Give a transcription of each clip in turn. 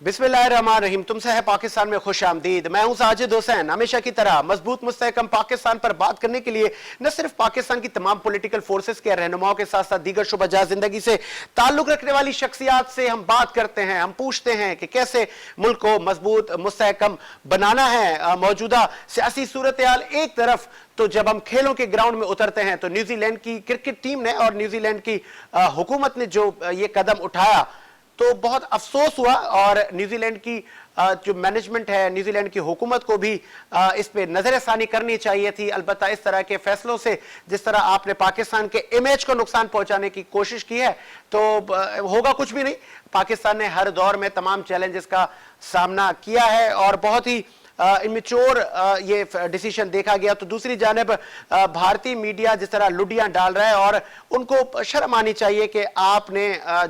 बिस्मिल्लाहिर्रहमानिर्रहीम। तुमसे है पाकिस्तान में खुश आमदीद। मैं हूं साजिद हुसैन। हमेशा की तरह मजबूत मुस्तहकम पाकिस्तान पर बात करने के लिए न सिर्फ पाकिस्तान की तमाम पॉलिटिकल फोर्सेस के रहनुमाओं के साथ साथ दीगर शुबजा जिंदगी से ताल्लुक रखने वाली शख्सियात से हम बात करते हैं। हम पूछते हैं कि कैसे मुल्क को मजबूत मुस्तहकम बनाना है। मौजूदा सियासी सूरत हाल एक तरफ, तो जब हम खेलों के ग्राउंड में उतरते हैं तो न्यूजीलैंड की क्रिकेट टीम ने और न्यूजीलैंड की हुकूमत ने जो ये कदम उठाया तो बहुत अफसोस हुआ। और न्यूजीलैंड की जो मैनेजमेंट है, न्यूजीलैंड की हुकूमत को भी इस पे नजरसानी करनी चाहिए थी। अलबत्ता इस तरह के फैसलों से जिस तरह आपने पाकिस्तान के इमेज को नुकसान पहुंचाने की कोशिश की है तो होगा कुछ भी नहीं। पाकिस्तान ने हर दौर में तमाम चैलेंजेस का सामना किया है और बहुत ही इमेच्योर ये डिसीजन देखा गया। तो दूसरी जानिब भारतीय मीडिया जिस तरह लुडियां डाल रहा है और उनको शर्म आनी चाहिए कि आपने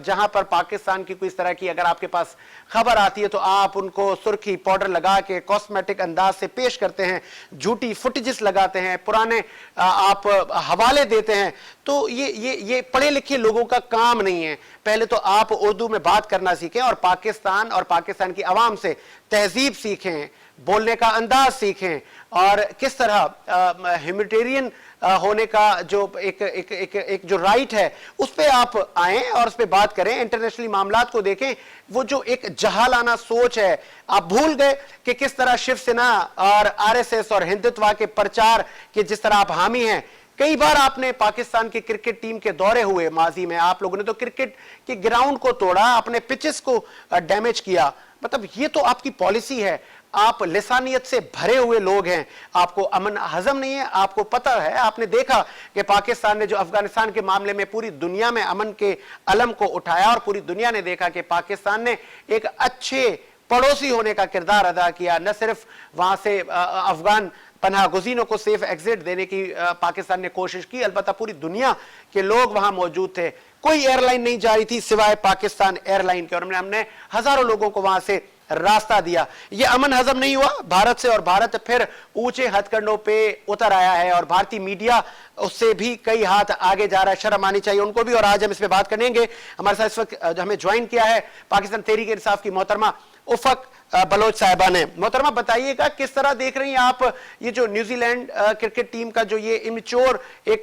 जहां पर पाकिस्तान की कोई इस तरह की अगर आपके पास खबर आती है तो आप उनको सुर्खी पाउडर लगा के कॉस्मेटिक अंदाज से पेश करते हैं, झूठी फुटेजेस लगाते हैं, पुराने आप हवाले देते हैं। तो ये पढ़े लिखे लोगों का काम नहीं है। पहले तो आप उर्दू में बात करना सीखें और पाकिस्तान की आवाम से तहजीब सीखें, बोलने का अंदाज सीखें और किस तरह ह्यूमैनिटेरियन होने का जो एक जो राइट है उस पे आप आएं और उस पे बात करें। इंटरनेशनली मामलात को देखें। वो जो एक जहालाना सोच है, आप भूल गए कि किस तरह शिवसेना और आरएसएस और हिंदुत्व के प्रचार के जिस तरह आप हामी हैं। कई बार आपने पाकिस्तान की क्रिकेट टीम के दौरे हुए माजी में, आप लोगों ने तो क्रिकेट के ग्राउंड को तोड़ा, अपने पिचेस को डैमेज किया। मतलब ये तो आपकी पॉलिसी है। आप लिसानियत से भरे हुए लोग हैं, आपको अमन हजम नहीं है। आपको पता है, आपने देखा कि पाकिस्तान ने जो अफगानिस्तान के मामले में पूरी दुनिया में अमन के अलम को उठाया और पूरी दुनिया ने देखा कि पाकिस्तान ने एक अच्छे पड़ोसी होने का किरदार अदा किया। न सिर्फ वहां से अफगान पनाह गुज़ीनों को सेफ एग्जिट देने की पाकिस्तान ने कोशिश की, अलबत्ता पूरी दुनिया के लोग वहां मौजूद थे। कोई एयरलाइन नहीं जा रही थी सिवाय पाकिस्तान एयरलाइन के और हमने हजारों लोगों को वहां से रास्ता दिया। यह अमन हजम नहीं हुआ भारत से और भारत फिर ऊंचे हथकंडों पे उतर आया है और भारतीय मीडिया उससे भी कई हाथ आगे जा रहा है। शर्म आनी चाहिए उनको भी। और आज हम इस पे बात करेंगे। हमारे साथ इस वक्त हमें ज्वाइन किया है पाकिस्तान तहरीक इंसाफ की मोहतरमा उफक बलोच साहिबा ने। मोहतरमा बताइएगा किस तरह देख रही हैं आप ये जो न्यूजीलैंड क्रिकेट टीम का जो ये इमेच्योर एक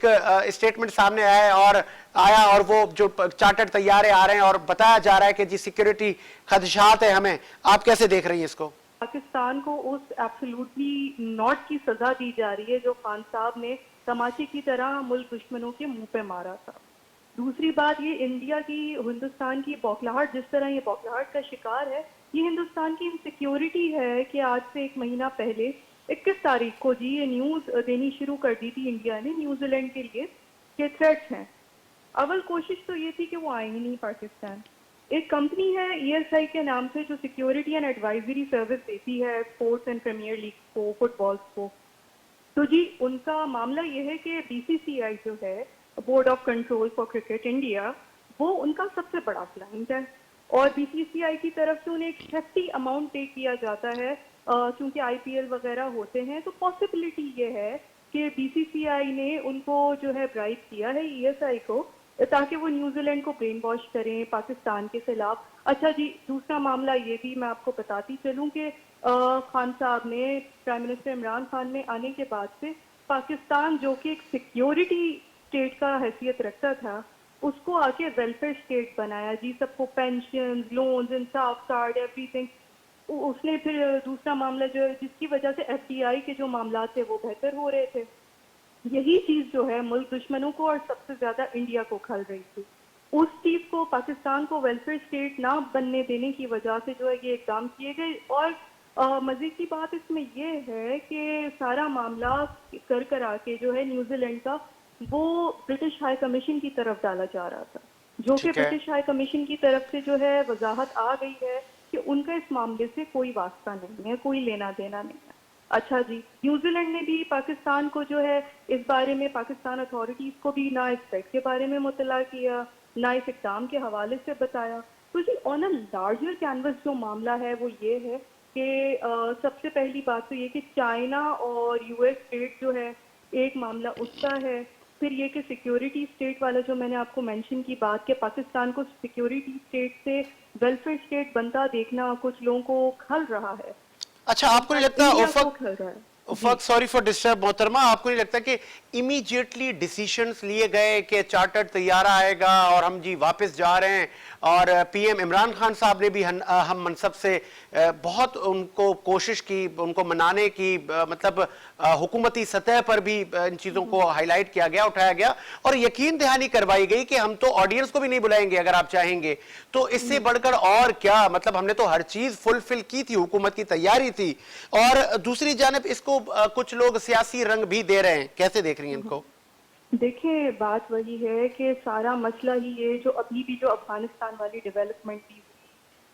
स्टेटमेंट सामने आया और वो जो चार्टर्ड तैयारे आ रहे हैं और बताया जा रहा है कि जी सिक्योरिटी खदशात है हमें, आप कैसे देख रही हैं इसको? पाकिस्तान को उस एब्सोल्युटली नॉट की सजा दी जा रही है जो खान साहब ने तमाचे की तरह मुल्क दुश्मनों के मुंह पे मारा था। दूसरी बात, ये इंडिया की हिंदुस्तान की बौखलाहट, जिस तरह ये बौखलाहट का शिकार है, ये हिंदुस्तान की इनसिक्योरिटी है कि आज से एक महीना पहले 21 तारीख को जी ये न्यूज देनी शुरू कर दी थी इंडिया ने न्यूजीलैंड के लिए कि थ्रेट्स हैं। अव्वल कोशिश तो ये थी कि वो आए ही नहीं पाकिस्तान। एक कंपनी है ESI के नाम से जो सिक्योरिटी एंड एडवाइजरी सर्विस देती है स्पोर्ट्स एंड प्रीमियर लीग को, फुटबॉल को। तो जी उनका मामला ये है कि BCCI जो है, board of control for cricket India, वो उनका सबसे बड़ा क्लाइंट है और BCCI की तरफ से उन्हें एक hefty अमाउंट पे किया जाता है क्योंकि IPL वगैरह होते हैं। तो पॉसिबिलिटी ये है कि BCCI ने उनको जो है ब्राइब किया है ESI को ताकि वो न्यूजीलैंड को ब्रेन वॉश करें पाकिस्तान के खिलाफ। अच्छा जी, दूसरा मामला ये भी मैं आपको बताती चलूं कि खान साहब ने, प्राइम मिनिस्टर इमरान खान ने आने के बाद से पाकिस्तान जो कि एक सिक्योरिटी स्टेट का हैसियत रखता था उसको आके वेलफेयर स्टेट बनाया जी। सबको पेंशन, लोन्स, इंसाफ कार्ड, एवरीथिंग। उसने फिर दूसरा मामला जो जिसकी वजह से FDI के जो मामला थे वो बेहतर हो रहे थे। यही चीज जो है मुल्क दुश्मनों को और सबसे ज्यादा इंडिया को खल रही थी। उस चीज को, पाकिस्तान को वेलफेयर स्टेट ना बनने देने की वजह से जो है ये इकदाम किए गए। और मजे की बात इसमें ये है कि सारा मामला कर आके जो है न्यूजीलैंड का वो ब्रिटिश हाई कमीशन की तरफ डाला जा रहा था, जो कि ब्रिटिश हाई कमीशन की तरफ से जो है वजाहत आ गई है कि उनका इस मामले से कोई वास्ता नहीं है, कोई लेना देना नहीं है। अच्छा जी, न्यूजीलैंड ने भी पाकिस्तान को जो है इस बारे में, पाकिस्तान अथॉरिटीज को भी ना इस थ्रेट के बारे में मुतला किया, ना इस इक़दाम के हवाले से बताया। तो जी ऑन अ लार्जर कैनवस जो मामला है वो ये है कि सबसे पहली बात तो ये कि चाइना और US ट्रेड जो है एक मामला उसका है। फिर ये कि सिक्योरिटी स्टेट वाला जो मैंने आपको मेंशन की बात कि पाकिस्तान को सिक्योरिटी स्टेट से वेलफेयर स्टेट बनता देखना कुछ लोगों को खल रहा है, अच्छा, आपको नहीं लगता इंडिया को उफक खल रहा है। जी उफक सॉरी फॉर डिस्टर्ब मोहतरमा, आपको नहीं लगता कि इमीडिएटली डिसीशंस लिए गए कि चार्टर्ड तैयारा आएगा और हम जी वापस जा रहे हैं, और पीएम इमरान खान साहब ने भी हम मनसब से बहुत उनको कोशिश की, उनको मनाने की, मतलब हुकूमती सतह पर भी इन चीज़ों को हाईलाइट किया गया, उठाया गया और यकीन दहानी करवाई गई कि हम तो ऑडियंस को भी नहीं बुलाएंगे अगर आप चाहेंगे, तो इससे बढ़कर और क्या, मतलब हमने तो हर चीज़ फुलफिल की थी, हुकूमत की तैयारी थी। और दूसरी जानिब इसको कुछ लोग सियासी रंग भी दे रहे हैं, कैसे देख रही हैं इनको? देखिए, बात वही है कि सारा मसला ही ये जो अभी भी जो अफगानिस्तान वाली डेवलपमेंट थी,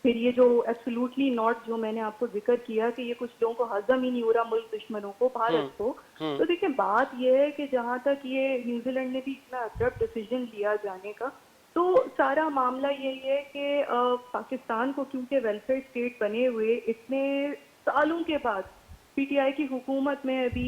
फिर ये जो एब्सोल्युटली नॉट जो मैंने आपको जिक्र किया कि ये कुछ लोगों को हजम ही नहीं हो रहा मुल्क दुश्मनों को, भारत को। तो देखिए, बात ये है कि जहाँ तक ये न्यूजीलैंड ने भी इतना अब्रप्ट डिसीजन लिया जाने का, तो सारा मामला यही है कि पाकिस्तान को क्योंकि वेलफेयर स्टेट बने हुए इतने सालों के बाद पीटीआई की हुकूमत में अभी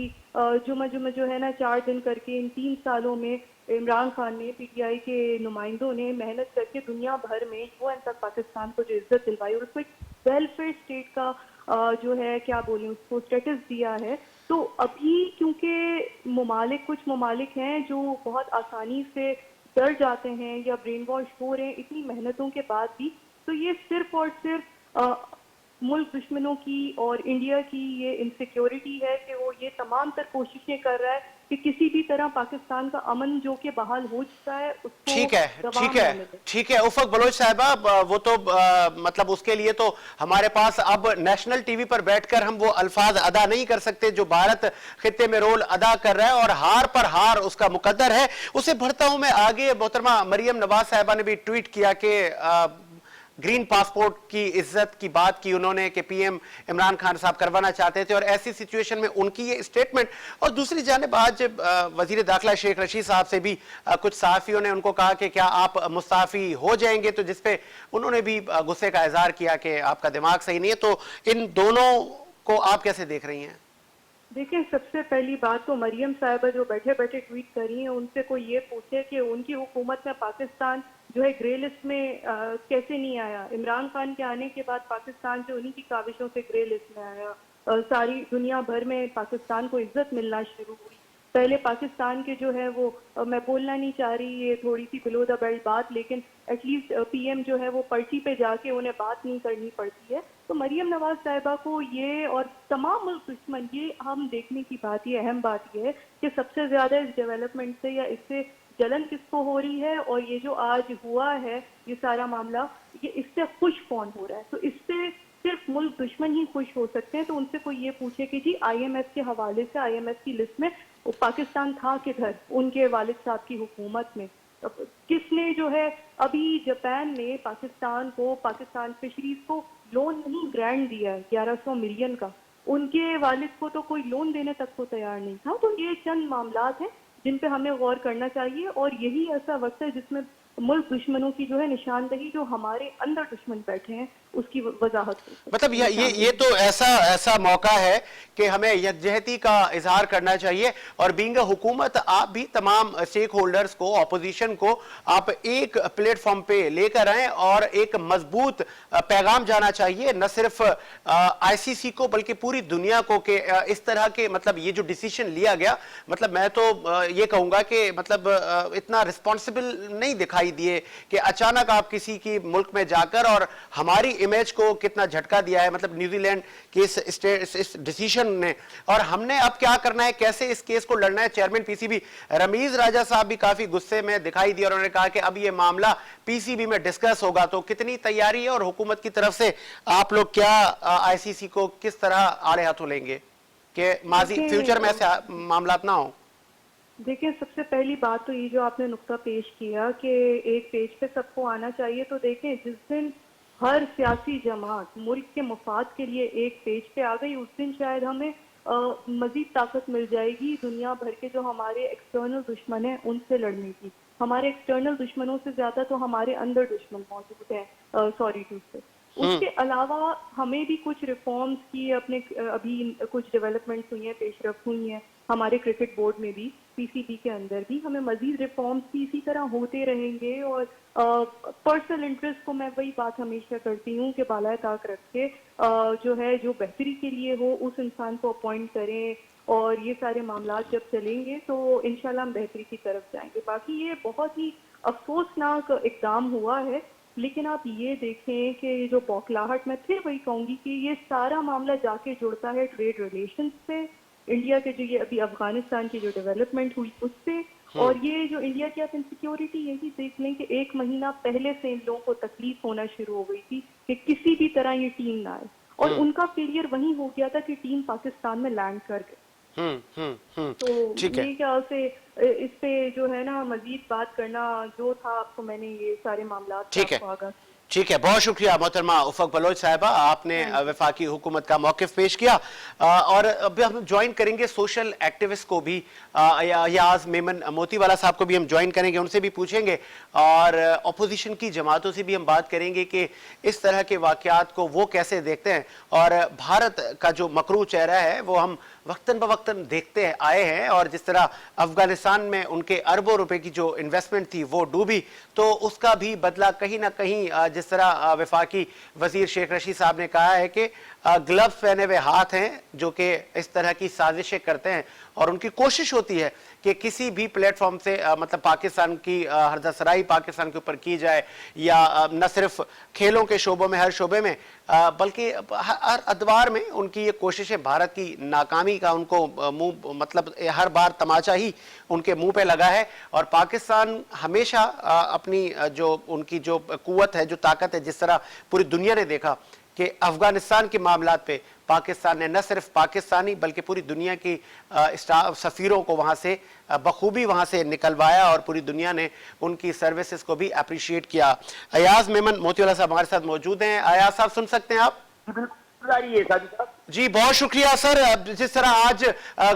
जुमा जुमा जो है ना 4 दिन करके इन 3 सालों में इमरान खान ने पीटीआई के नुमाइंदों ने मेहनत करके दुनिया भर में यूएन तक पाकिस्तान को जो इज्जत दिलवाई और उसको एक वेलफेयर स्टेट का जो है क्या बोलें उसको स्टेटस दिया है। तो अभी क्योंकि कुछ ममालिक हैं जो बहुत आसानी से डर जाते हैं या ब्रेन वॉश हो रहे हैं इतनी मेहनतों के बाद भी, तो ये सिर्फ और सिर्फ मुल्क दुश्मनों की और इंडिया की ये इनसिक्योरिटी है कि वो ये तमाम तर कोशिशें कर रहा है कि किसी भी तरह पाकिस्तान का अमन जो कि बहाल हो चुका है उसको ठीक है, दबाव ठीक न है, मिले। ठीक है उफक बलोच साहबा, वो तो मतलब उसके लिए तो हमारे पास अब नेशनल टीवी पर बैठकर हम वो अल्फाज अदा नहीं कर सकते जो भारत खित्ते में रोल अदा कर रहा है और हार पर हार उसका मुकद्दर है। उसे बढ़ता हूं मैं आगे। मोहतरमा मरियम नवाज साहबा ने भी ट्वीट किया कि ग्रीन पासपोर्ट की इज्जत की बात की उन्होंने कि पीएम इमरान खान साहब करवाना चाहते थे और ऐसी सिचुएशन में उनकी ये स्टेटमेंट। और दूसरी जानिब आज वजीर दाखिला शेख रशीद साहब से भी कुछ सहाफियों ने उनको कहा कि क्या आप मुस्ताफी हो जाएंगे, तो जिसपे उन्होंने भी गुस्से का इजहार किया कि आपका दिमाग सही नहीं है। तो इन दोनों को आप कैसे देख रही हैं? देखिए, सबसे पहली बात तो मरियम साहिबा जो बैठे बैठे ट्वीट कर रही हैं उनसे कोई ये पूछे कि उनकी हुकूमत में पाकिस्तान जो है ग्रे लिस्ट में कैसे नहीं आया। इमरान खान के आने के बाद पाकिस्तान जो उन्हीं की काविशों से ग्रे लिस्ट में आया। सारी दुनिया भर में पाकिस्तान को इज्जत मिलना शुरू हुई। पहले पाकिस्तान के जो है वो मैं बोलना नहीं चाह रही ये थोड़ी सी बिलो द बेल्ट बात, लेकिन एटलीस्ट पीएम जो है वो पर्ची पे जाके उन्हें बात नहीं करनी पड़ती है। तो मरियम नवाज साहिबा को ये और तमाम मुल्क दुश्मन, ये हम देखने की बात, ये अहम बात ये है कि सबसे ज्यादा इस डेवलपमेंट से या इससे जलन किसको हो रही है, और ये जो आज हुआ है ये सारा मामला, ये इससे खुश कौन हो रहा है? तो इससे सिर्फ मुल्क दुश्मन ही खुश हो सकते हैं। तो उनसे कोई ये पूछे कि जी आईएमएफ के हवाले से आईएमएफ की लिस्ट में पाकिस्तान था किधर उनके वालिद साहब की हुकूमत में? किसने जो है अभी जापान ने पाकिस्तान फिशरीज को लोन नहीं ग्रांट दिया है 1100 मिलियन का, उनके वालिद को तो कोई लोन देने तक को तैयार नहीं था। तो ये चंद मामलात हैं जिन पे हमें गौर करना चाहिए और यही ऐसा वक्त है जिसमें मुल्क दुश्मनों की जो है निशानदही जो हमारे अंदर दुश्मन बैठे हैं उसकी वजाहत। मतलब ये तो ऐसा मौका है कि हमें यकजहती का इजहार करना चाहिए और बीइंग हुकूमत आप भी तमाम स्टेक होल्डर्स को, ऑपोजिशन को आप एक प्लेटफॉर्म पे लेकर आए और एक मजबूत पैगाम जाना चाहिए, न सिर्फ आईसीसी को बल्कि पूरी दुनिया को कि इस तरह के मतलब ये जो डिसीजन लिया गया, मतलब मैं तो ये कहूंगा कि मतलब इतना रिस्पॉन्सिबल नहीं दिखाई दिए कि अचानक आप किसी की मुल्क में जाकर, और हमारी इमेज को कितना झटका दिया है मतलब न्यूजीलैंड के इस डिसीजन ने। और हमने अब क्या करना है, कैसे इस केस को लड़ना है। चेयरमैन पीसीबी रमीज राजा साहब भी काफी गुस्से में दिखाई दिए और उन्होंने कहा कि अब ये मामला पीसीबी में डिस्कस होगा। तो कितनी तैयारी है और हुकूमत की तरफ से आप लोग क्या आईसीसी को किस तरह आड़े हाथों लेंगे कि माजी फ्यूचर में ऐसे मामला ना हो? देखिए, सबसे पहली बात तो ये जो आपने नुक्ता पेश किया कि एक पेज पे सबको आना चाहिए, तो देखें जिस दिन हर सियासी जमात मुल्क के मफाद के लिए एक पेज पे आ गई, उस दिन शायद हमें मजीद ताकत मिल जाएगी दुनिया भर के जो हमारे एक्सटर्नल दुश्मन हैं उनसे लड़ने की। हमारे एक्सटर्नल दुश्मनों से ज्यादा तो हमारे अंदर दुश्मन मौजूद हैं, सॉरी टू से। उसके अलावा हमें भी कुछ रिफॉर्म्स की अपने अभी कुछ डेवलपमेंट्स हुई हैं, पेशरफ हुई हैं, हमारे क्रिकेट बोर्ड में भी, पीसीबी के अंदर भी हमें मजीद रिफॉर्म्स भी इसी तरह होते रहेंगे। और पर्सनल इंटरेस्ट को मैं वही बात हमेशा करती हूँ कि बाला ताक रख के जो है जो बेहतरी के लिए हो उस इंसान को अपॉइंट करें, और ये सारे मामला जब चलेंगे तो इंशाल्लाह हम बेहतरी की तरफ जाएंगे। बाकी ये बहुत ही अफसोसनाक इकदाम हुआ है, लेकिन आप ये देखें कि ये जो बौखलाहट, मैं फिर वही कहूंगी कि ये सारा मामला जाके जुड़ता है ट्रेड रिलेशंस से, इंडिया के जो ये अभी अफगानिस्तान की जो डेवलपमेंट हुई उससे। और ये जो इंडिया की आप इनसिक्योरिटी यही देख लें कि 1 महीना पहले से इन लोगों को तकलीफ होना शुरू हो गई थी कि किसी भी तरह ये टीम ना आए, और उनका फेलियर वही हो गया था कि टीम पाकिस्तान में लैंड कर गई। तो मेरे ख्याल से इस पे जो है ना मजीद बात करना जो था, आपको मैंने ये सारे मामला ठीक है, बहुत शुक्रिया मोहतरमा उफक बलोच साहिबा, आपने वफाकी हुकूमत का मौक़िफ़ पेश किया। और अभी हम ज्वाइन करेंगे सोशल एक्टिविस्ट को भी, याज मेमन मोतीवाला साहब को भी हम ज्वाइन करेंगे, उनसे भी पूछेंगे और अपोजिशन की जमातों से भी हम बात करेंगे कि इस तरह के वाक़यात को वो कैसे देखते हैं। और भारत का जो मकरू चेहरा है वो हम वक्तन बवक्तन देखते आए हैं, और जिस तरह अफगानिस्तान में उनके अरबों रुपए की जो इन्वेस्टमेंट थी वो डूबी, तो उसका भी बदला कहीं ना कहीं जिस तरह वफाकी वजीर शेख रशीद साहब ने कहा है कि ग्लव्स पहने हुए हाथ हैं जो कि इस तरह की साजिशें करते हैं, और उनकी कोशिश होती है कि किसी भी प्लेटफॉर्म से मतलब पाकिस्तान की हरदसराई पाकिस्तान के ऊपर की जाए, या न सिर्फ खेलों के शोबों में, हर शोबे में, बल्कि हर अदवार में उनकी ये कोशिशें भारत की नाकामी का उनको मुंह, मतलब हर बार तमाचा ही उनके मुंह पे लगा है। और पाकिस्तान हमेशा अपनी जो उनकी जो कुव्वत है, जो ताकत है, जिस तरह पूरी दुनिया ने देखा कि अफगानिस्तान के मामलात पे पाकिस्तान ने न सिर्फ पाकिस्तानी बल्कि पूरी दुनिया की सफ़ीरों को वहाँ से बखूबी वहाँ से निकलवाया, और पूरी दुनिया ने उनकी सर्विसेज को भी अप्रिशिएट किया। अयाज मेमन मोतीवाला साहब हमारे साथ मौजूद हैं। अयाज साहब सुन सकते हैं आप? जी बहुत शुक्रिया सर। जिस तरह आज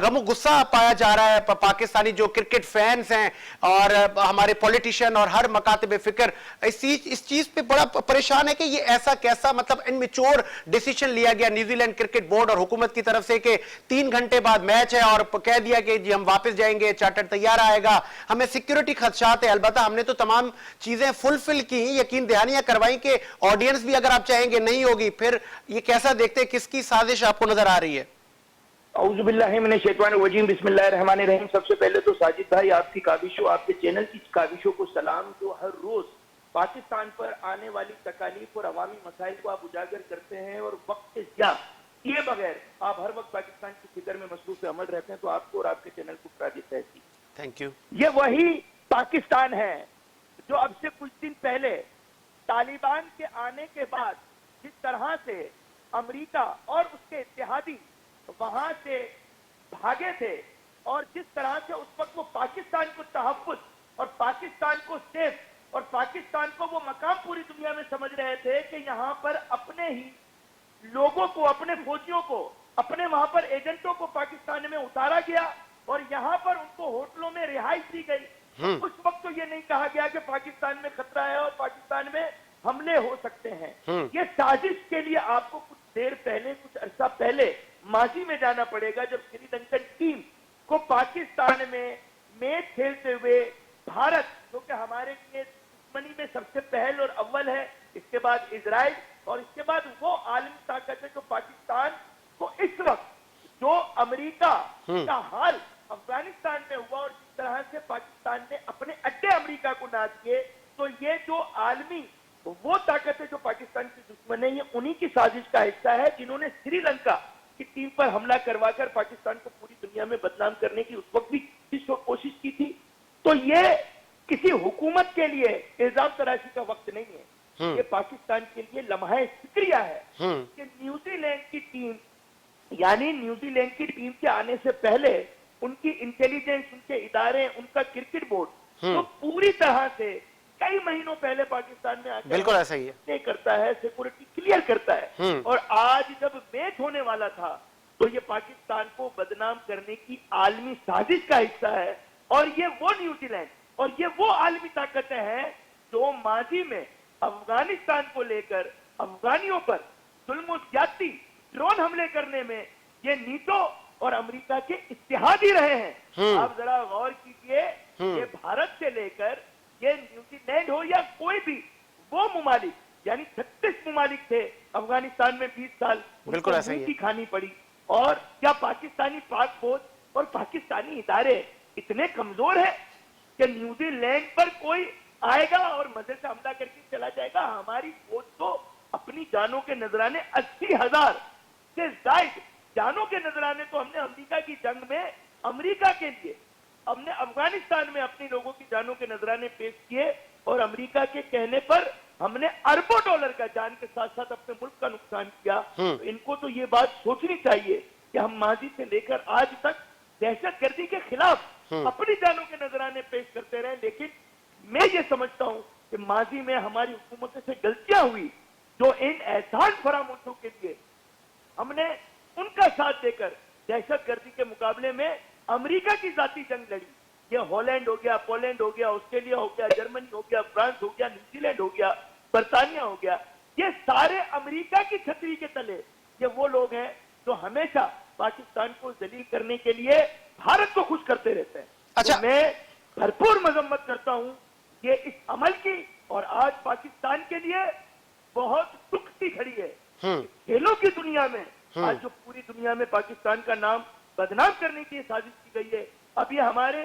गमो गुस्सा पाया जा रहा है पाकिस्तानी जो क्रिकेट फैंस हैं और हमारे पॉलिटिशियन और हर मकातब फिक्र इस चीज पे बड़ा परेशान है कि ये ऐसा कैसा मतलब इनमेच्योर डिसीजन लिया गया न्यूजीलैंड क्रिकेट बोर्ड और हुकूमत की तरफ से कि 3 घंटे बाद मैच है और कह दिया कि जी हम वापस जाएंगे, चार्टर तैयार आएगा, हमें सिक्योरिटी खदशात है। अलबत्ता हमने तो तमाम चीजें फुलफिल की, यकीन दहानियां करवाई कि ऑडियंस भी अगर आप चाहेंगे नहीं होगी। फिर ये कैसा देखते हैं, किसकी साजिश आपको नजर आ रही है? बिस्मिल्लाहिर्रहमानिर्रहीम। सबसे पहले तो साजिद भाई आपकी काविशों, आपके चैनल की काविशों को सलाम, जो हर रोज पाकिस्तान पर आने वाली तकालीफ और अवामी मसाइल को आप उजागर करते हैं और वक्त किए बगैर आप हर वक्त पाकिस्तान की फिक्र में मसरूफ अमल रहते हैं, तो आपको और आपके चैनल को प्राजित है। Thank you. ये वही पाकिस्तान है जो अब से कुछ दिन पहले तालिबान के आने के बाद जिस तरह से अमेरिका और उसके इत्तेहादी वहां से भागे थे, और जिस तरह से उस वक्त वो पाकिस्तान को तहफ़्फ़ुज़ और पाकिस्तान को सेफ और पाकिस्तान को वो मकाम पूरी दुनिया में समझ रहे थे कि यहाँ पर अपने ही लोगों को, अपने फौजियों को, अपने वहां पर एजेंटों को पाकिस्तान में उतारा गया और यहाँ पर उनको होटलों में रिहाइश दी गई। उस वक्त तो ये नहीं कहा गया कि पाकिस्तान में खतरा है और पाकिस्तान में हमले हो सकते हैं। ये साजिश के लिए आपको कुछ देर पहले, कुछ अरसा पहले माजी में जाना पड़ेगा, जब श्रीलंकन टीम को पाकिस्तान में मैच खेलते हुए भारत, जो कि हमारे लिए दुश्मनी में सबसे पहल और अव्वल है, इसके बाद इजराइल और इसके बाद वो आलमी ताकत है जो पाकिस्तान को इस वक्त जो अमेरिका का हाल अफगानिस्तान में हुआ और जिस तरह से पाकिस्तान ने अपने अड्डे अमेरिका को ना दिए, तो ये जो आलमी वो ताकत है जो पाकिस्तान की दुश्मन है, ये उन्हीं की साजिश का हिस्सा है जिन्होंने श्रीलंका की टीम पर हमला करवाकर पाकिस्तान को पूरी दुनिया में बदनाम करने की उस वक्त भी कोशिश की थी। तो ये किसी हुकूमत के लिए इल्जाम तराशी का वक्त नहीं है, ये पाकिस्तान के लिए लम्हा शुक्रिया है कि न्यूजीलैंड की टीम, यानी न्यूजीलैंड की टीम के आने से पहले उनकी इंटेलिजेंस, उनके इदारे, उनका क्रिकेट बोर्ड तो पूरी तरह से कई महीनों पहले पाकिस्तान में आकर बिल्कुल ऐसा ही है, करता है, सिक्योरिटी क्लियर करता है। और आज जब मैच होने वाला था तो ये पाकिस्तान को बदनाम करने की आलमी साजिश का हिस्सा है। और ये वो न्यूजीलैंड और ये वो आलमी ताकतें हैं जो माजी में अफगानिस्तान को लेकर अफगानियों पर जुल्म ज्यादती, ड्रोन हमले करने में ये नीटो और अमेरिका के इत्तेहादी रहे हैं। आप जरा गौर कीजिए, ये भारत से लेकर ये न्यूजीलैंड हो या कोई भी वो ममालिक, यानी 36 ममालिक थे अफगानिस्तान में 20 साल, बिल्कुल ऐसा ही है। की खानी पड़ी। और क्या पाकिस्तानी पाक फौज और पाकिस्तानी इदारे इतने कमजोर है कि न्यूजीलैंड पर कोई आएगा और मजे से हमला करके चला जाएगा? हमारी फौज तो अपनी जानों के नजराने 80,000 से ज्यादा जानों के नजराने तो हमने अमेरिका की जंग में अमेरिका के लिए, हमने अफगानिस्तान में अपने लोगों की जानों के नजराने पेश किए और अमेरिका के कहने पर हमने अरबों डॉलर का जान के साथ साथ अपने मुल्क का नुकसान किया। तो इनको तो ये बात सोचनी चाहिए कि हम माजी से लेकर आज तक दहशतगर्दी के खिलाफ अपनी जानों के नजराने पेश करते रहे, लेकिन मैं ये समझता हूं कि माजी में हमारी हुकूमतों से गलतियां हुई, जो इन एहसान फरामोशों के लिए हमने उनका साथ देकर दहशतगर्दी के मुकाबले में अमेरिका की जाती जंग लड़ी। ये हॉलैंड हो गया, पोलैंड हो गया, ऑस्ट्रेलिया हो गया, जर्मनी हो गया, फ्रांस हो गया, न्यूजीलैंड हो गया, बर्तानिया हो गया, ये सारे अमेरिका की छतरी के तले ये वो लोग हैं जो हमेशा पाकिस्तान को जलील करने के लिए भारत को खुश करते रहते हैं। अच्छा। तो मैं भरपूर मजम्मत करता हूं ये इस अमल की, और आज पाकिस्तान के लिए बहुत दुख की घड़ी है। खेलों की दुनिया में आज जो पूरी दुनिया में पाकिस्तान का नाम बदनाम करने की साजिश की गई है, अब ये हमारे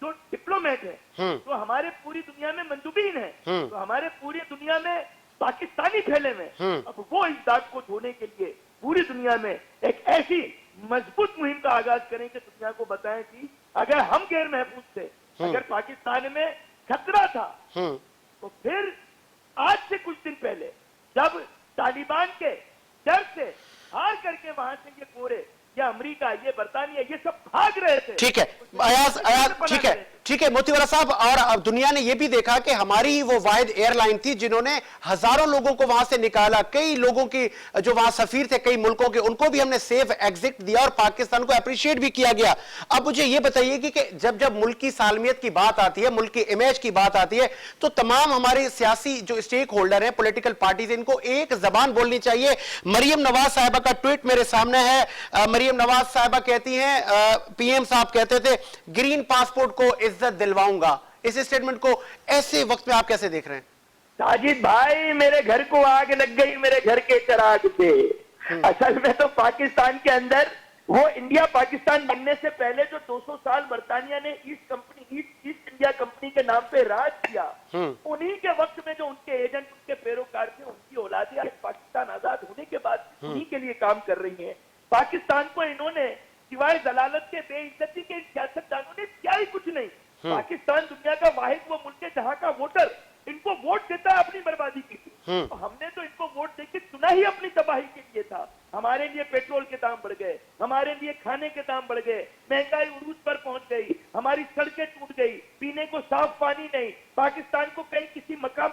जो डिप्लोमेट है, तो हमारे पूरी दुनिया में मंदुबीन है, तो हमारे पूरी दुनिया में पाकिस्तानी फैले में, अब वो इस दाग को धोने के लिए पूरी दुनिया में एक ऐसी मजबूत मुहिम का आगाज करें कि दुनिया को बताएं कि अगर हम गैर महफूज थे, अगर पाकिस्तान में खतरा था, तो फिर आज से कुछ दिन पहले जब तालिबान के डर से हार करके वहां से ये गोरे, ये अमेरिका, ये बर्तानिया, ये सब भाग रहे थे। ठीक है अयाज, ठीक है मोतीवाला साहब, और अब दुनिया ने यह भी देखा कि हमारी ही वो वाहिद एयरलाइन थी जिन्होंने हजारों लोगों को वहां से निकाला, कई लोगों की जो वहां सफीर थे कई मुल्कों के, उनको भी हमने सेफ एग्जिट दिया और पाकिस्तान को अप्रिशिएट भी किया गया। अब मुझे यह बताइए कि जब मुल्क की सालमियत की बात आती है, मुल्क की इमेज की बात आती है, तो तमाम हमारे सियासी जो स्टेक होल्डर है, पॉलिटिकल पार्टीज, इनको एक जबान बोलनी चाहिए। मरियम नवाज साहिबा का ट्वीट मेरे सामने है। मरियम नवाज साहिबा कहती हैं, पीएम साहब कहते थे ग्रीन पासपोर्ट को इज्जत दिलवाऊंगा। इस स्टेटमेंट को ऐसे वक्त में आप कैसे देख रहे हैं? साजिद भाई, मेरे घर को आग लग गई मेरे घर के चिराग से। असल में तो पाकिस्तान के अंदर वो इंडिया पाकिस्तान बनने से पहले जो 200 साल बर्तानिया ने ईस्ट इंडिया कंपनी के नाम पे राज किया, उन्हीं के वक्त में जो उनके एजेंट, उनके पैरोकार थे, उनकी औलादें आज पाकिस्तान आजाद होने के बाद उन्हीं के लिए काम कर रही है। पाकिस्तान को इन्होंने सिवाय दलालत के, बेइज्जती के, सियासतदानों ने क्या ही कुछ नहीं। पाकिस्तान दुनिया का वाहिद वो मुल्क है जहां का वोटर इनको वोट देता है अपनी बर्बादी की। तो हमने तो इनको वोट देके चुना ही अपनी तबाही के लिए था। हमारे लिए पेट्रोल के दाम बढ़ गए, हमारे लिए खाने के दाम बढ़ गए, महंगाई उरूज पर पहुंच गई, हमारी सड़कें टूट गई, पीने को साफ पानी नहीं, पाकिस्तान को कहीं किसी मकाम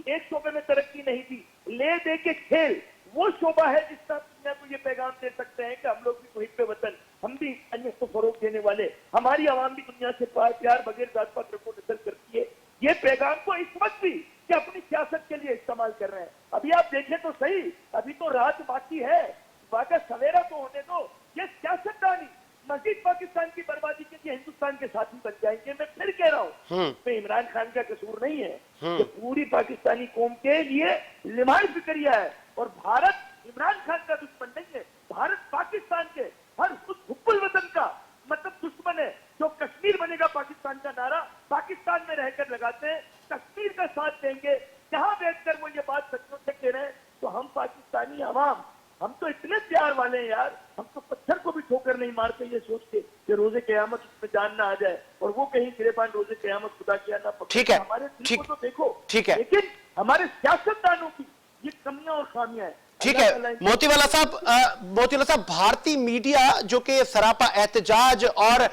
एक शोबे में तरक्की नहीं थी। ले दे के खेल वो शोभा है जिसका दुनिया को ये पैगाम दे सकते हैं कि हम लोग भी मुहिब पे वतन, हम भी अन्य को फरोग देने वाले, हमारी आवाम भी दुनिया से प्यार बगैर जात पात को नजर करती है। ये पैगाम को इस वक्त भी कि अपनी सियासत के लिए इस्तेमाल कर रहे हैं। अभी आप देखें तो सही, अभी तो रात बाकी है, बाकी सवेरा तो होने दो। ये सियासतदानी मजीद पाकिस्तान की बर्बादी के लिए हिंदुस्तान के साथी बन जाएंगे। मैं फिर कह रहा हूँ, इसमें इमरान खान का कसूर नहीं है, ये पूरी पाकिस्तानी कौम के लिए लिमाई फिक्रिया है। और भारत इमरान खान का दुश्मन नहीं है, भारत पाकिस्तान के हर उस हुब्बुल वतन का मतलब दुश्मन है जो कश्मीर बनेगा पाकिस्तान का नारा पाकिस्तान में रहकर लगाते हैं, कश्मीर का साथ देंगे। जहां बैठकर वो ये बात सच्चों से कह रहे हैं, तो हम पाकिस्तानी अवाम, हम तो इतने प्यार वाले हैं यार, हम तो पत्थर को भी ठोकर नहीं मारते ये सोच के कि रोजे क़यामत उसमें जान ना आ जाए और वो कहीं गिरेबान रोजे क़यामत खुदा किया ना पकड़े। ठीक है, हमारे दिल को तो देखो, ठीक है, लेकिन हमारे सियासतदानों की ये कमियां और खामियां हैं। ठीक है मोतीवाला साहब, भारतीय मीडिया जो कि सरापा एहतजाज और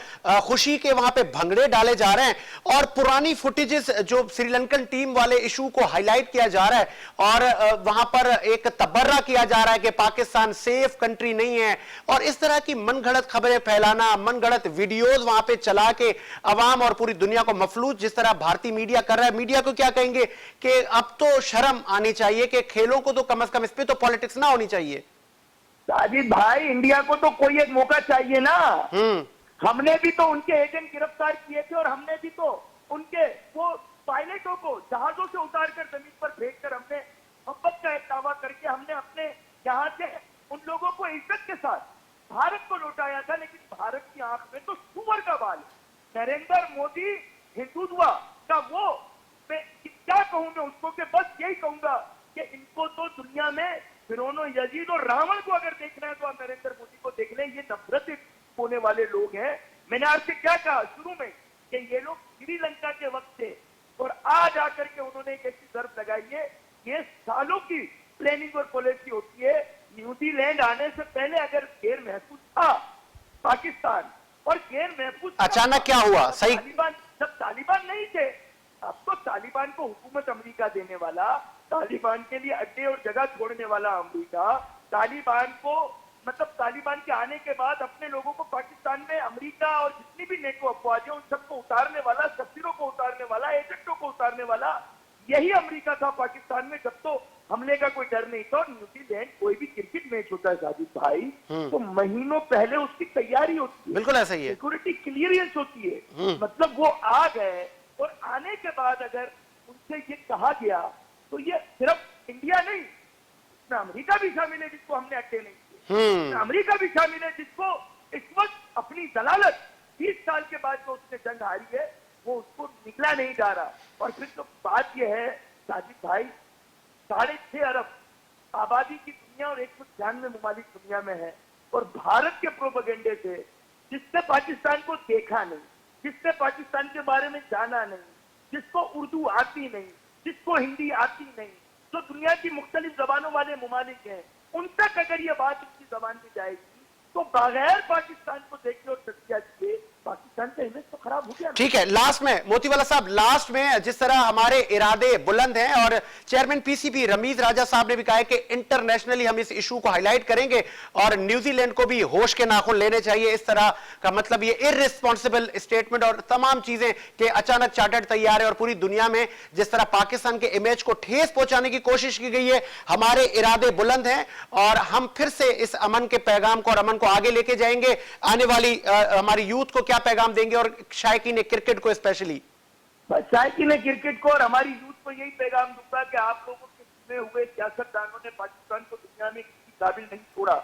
खुशी के वहां पे भंगड़े डाले जा रहे हैं और पुरानी फुटेजेस जो श्रीलंकन टीम वाले इशू को हाईलाइट किया जा रहा है और वहां पर एक तबर्रा किया जा रहा है कि पाकिस्तान सेफ कंट्री नहीं है, और इस तरह की मनगढ़ंत खबरें फैलाना, मनगढ़ंत वीडियोज वहां पे चला के अवाम और पूरी दुनिया को मफलूज जिस तरह भारतीय मीडिया कर रहा है, मीडिया को क्या कहेंगे कि अब तो शर्म आनी चाहिए कि खेलों को तो कम से कम इस पे तो पॉलिटिक्स ना होनी चाहिए। साजिद भाई, इंडिया को तो कोई एक मौका चाहिए ना। हमने भी तो उनके एजेंट गिरफ्तार किए थे और हमने भी तो उनके वो पायलटों को जहाजों से उतार कर जमीन पर फेंक कर हमने मोहब्बत का एक दावा करके हमने अपने यहाँ से उन लोगों को इज्जत के साथ भारत को लौटाया था। लेकिन भारत की आंख में तो सुअर का बाल है। नरेंद्र मोदी हिंदुत्व का वो, मैं क्या कहूं मैं उसको, कि बस यही कहूंगा कि इनको तो दुनिया में फिरौन, यजीद और रावण को अगर देखना है तो आप नरेंद्र मोदी को देख लें। ये नफरत होने वाले लोग हैं। मैंने आपसे क्या कहा शुरू में कि ये लोग श्रीलंका के वक्त थे और आज आकर के उन्होंने एक ऐसी शर्त लगाई है। ये सालों की प्लानिंग और पॉलिसी होती है। न्यूजीलैंड आने से पहले अगर गैर महफूज था पाकिस्तान और गैर महफूज अचानक क्या हुआ? सही, जब तालिबान नहीं थे, अब तो तालिबान को हुकूमत अमेरिका देने वाला, तालिबान के लिए अड्डे और जगह छोड़ने वाला अमेरिका, तालिबान को मतलब तालिबान के आने के बाद अपने लोगों को पाकिस्तान में अमेरिका और जितनी भी नेटो अफवाज है उन सबको उतारने वाला, सफीरों को उतारने वाला, एजेंटों को उतारने वाला यही अमेरिका था पाकिस्तान में, जब तो हमले का कोई डर नहीं था। और न्यूजीलैंड कोई भी क्रिकेट मैच होता है साजिद भाई, तो महीनों पहले उसकी तैयारी होती है, बिल्कुल ऐसा ही है, सिक्योरिटी क्लियरेंस होती है। मतलब वो आ गए और आने के बाद अगर उनसे ये कहा गया तो ये सिर्फ इंडिया नहीं, इसमें अमेरिका भी शामिल है जिसको हमने अड्डे नहीं किए, अमेरिका भी शामिल है जिसको इस वक्त अपनी दलालत 20 साल के बाद जो उसने जंग हारी है वो उसको निकला नहीं जा रहा। और फिर तो बात यह है साजिद भाई, 6.5 अरब आबादी की दुनिया और 196 ममालिक दुनिया में है, और भारत के प्रोपेगेंडे से जिसने पाकिस्तान को देखा नहीं, जिसने पाकिस्तान के बारे में जाना नहीं, जिसको उर्दू आती नहीं, जिसको हिंदी आती नहीं, जो दुनिया की मुख्तलिफ जबानों वाले ममालिक हैं, उन तक अगर ये बात उनकी जबान में जाएगी तो बगैर पाकिस्तान को देखे और तस्किया किए पाकिस्तान का इमेज तो खराब हो गया। ठीक है, लास्ट में मोतीवाला साहब, लास्ट में जिस तरह हमारे इरादे बुलंद हैं और चेयरमैन पीसीबी रमीज राजा साहब ने भी कहा है कि इंटरनेशनली हम इस इशू को हाईलाइट करेंगे और न्यूजीलैंड को भी होश के नाखून लेने चाहिए। इस तरह का मतलब ये इररिस्पॉन्सिबल स्टेटमेंट और तमाम चीजें कि अचानक चार्टर्ड तैयार है और पूरी दुनिया में जिस तरह पाकिस्तान के इमेज को ठेस पहुंचाने की कोशिश की गई है, हमारे इरादे बुलंद हैं और हम फिर से इस अमन के पैगाम को और अमन को आगे लेके जाएंगे। आने वाली हमारी यूथ को क्या पैगाम देंगे और शायकीन क्रिकेट को स्पेशली? शायकीन क्रिकेट को और हमारी यूथ को यही पैगाम दूंगा कि आप लोगों के चुने हुए सियासतदानों ने पाकिस्तान को दुनिया में किसी काबिल नहीं छोड़ा,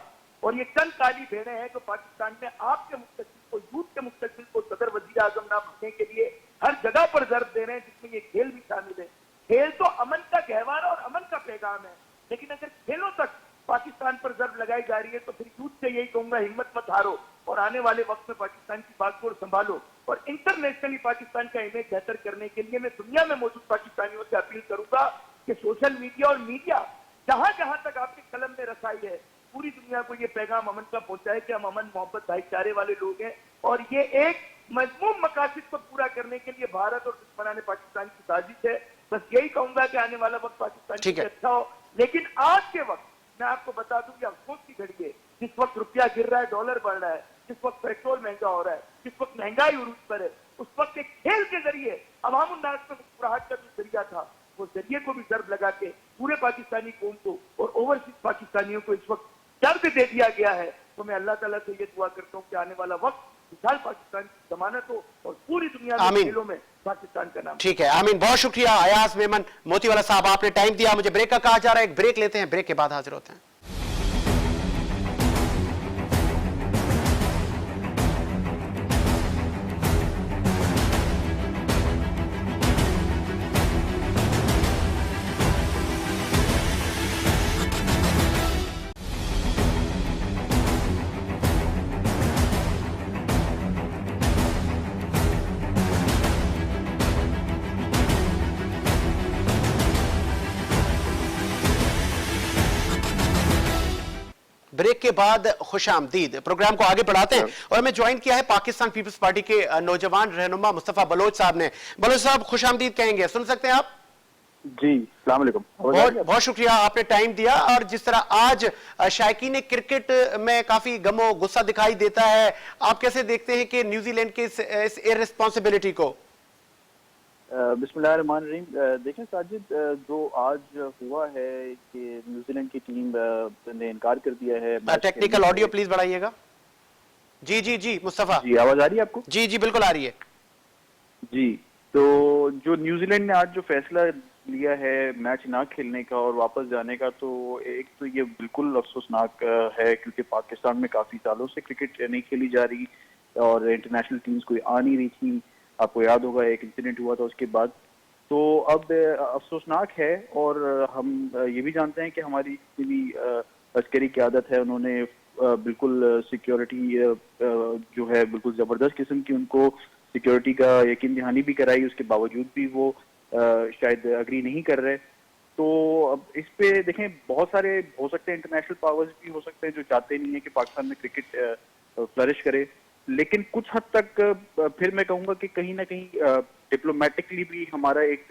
और ये चंद काली भेड़ें हैं जो पाकिस्तान में आपके मुस्तकबिल को, यूथ के मुस्तकबिल को सदर वजीर आजम ना बनने के लिए हर जगह पर जर्ब दे रहे हैं, जिसमें ये खेल भी शामिल है। खेल तो अमन का गहवारा और अमन का पैगाम है, लेकिन अगर खेलों तक पाकिस्तान पर जर्ब लगाई जा रही है तो फिर यूथ से यही कहूंगा, हिम्मत मत हारो और आने वाले वक्त में पाकिस्तान की बात को संभालो। और इंटरनेशनली पाकिस्तान का इमेज बेहतर करने के लिए मैं दुनिया में मौजूद पाकिस्तानियों से अपील करूंगा कि सोशल मीडिया और मीडिया जहां जहां तक आपके कलम में रसाई है, पूरी दुनिया को ये पैगाम अमन का पहुंचाए कि हम अमन, मोहब्बत, भाईचारे वाले लोग हैं और ये एक मजमूम मकासद को पूरा करने के लिए भारत और दुश्मनाने पाकिस्तान की साजिश है। बस यही कहूंगा कि आने वाला वक्त पाकिस्तान के लिए अच्छा हो। लेकिन आज के वक्त मैं आपको बता दूं कि अफसोस की घड़ी है, जिस वक्त रुपया गिर रहा है, डॉलर बढ़ रहा है, जिस वक्त पेट्रोल महंगा हो रहा है, जिस वक्त महंगाई उरूज पर है, उस वक्त एक खेल के जरिए अवाम उन्नास में मुस्कुराहट का जो जरिया था, वो जरिए को भी दर्द लगा के पूरे पाकिस्तानी कौम को और ओवरसीज पाकिस्तानियों को इस वक्त दर्द दे दिया गया है। तो मैं अल्लाह ताला से ये दुआ करता हूँ कि आने वाला वक्त विशाल पाकिस्तान की जमानत हो और पूरी दुनिया में खेलों में पाकिस्तान का नाम। ठीक है, आमीन। बहुत शुक्रिया अयाज मेमन मोतीवाला साहब, आपने टाइम दिया। मुझे ब्रेक का कहा जा रहा है, एक ब्रेक लेते हैं, ब्रेक के बाद हाजिर होते हैं। ब्रेक के बाद खुशामदीद, प्रोग्राम को आगे बढ़ाते हैं और हमें ज्वाइन किया है पाकिस्तान पीपल्स पार्टी के नौजवान रहनुमा मुस्तफा बलोच साहब ने। बलोच साहब खुशामदीद कहेंगे, सुन सकते हैं आप? जी, अस्सलाम वालेकुम। बहुत शुक्रिया, आपने टाइम दिया। और जिस तरह आज शायकीन क्रिकेट में काफी गमो गुस्सा दिखाई देता है, आप कैसे देखते हैं कि न्यूजीलैंड के इस इररिस्पॉन्सिबिलिटी को? बिस्मिल्लाहिर्रहमानिर्रहीम। देखें साजिद, जो आज हुआ है कि न्यूजीलैंड की टीम ने इनकार कर दिया है मैच टेक्निकल खेलने ऑडियो से। प्लीज बढ़ाइएगा। जी जी जी मुस्तफा। जी, आवाज आ रही है आपको? जी जी बिल्कुल आ रही है। जी, तो जो न्यूजीलैंड ने आज जो फैसला लिया है मैच ना खेलने का और वापस जाने का, तो एक तो ये बिल्कुल अफसोसनाक है, क्योंकि पाकिस्तान में काफी सालों से क्रिकेट नहीं खेली जा रही और इंटरनेशनल टीम्स कोई आ नहीं रही थी। आपको याद होगा एक इंसिडेंट हुआ था उसके बाद। तो अब अफसोसनाक है, और हम ये भी जानते हैं कि हमारी जितनी अस्करी क़यादत है, उन्होंने बिल्कुल सिक्योरिटी जो है बिल्कुल जबरदस्त किस्म की उनको सिक्योरिटी का यकीन दहानी भी कराई। उसके बावजूद भी वो शायद अग्री नहीं कर रहे। तो अब इस पे देखें, बहुत सारे हो सकते हैं इंटरनेशनल पावर्स भी हो सकते हैं जो चाहते नहीं है कि पाकिस्तान में क्रिकेट फ्लरिश करे, लेकिन कुछ हद तक फिर मैं कहूंगा कि कहीं ना कहीं डिप्लोमेटिकली भी हमारा एक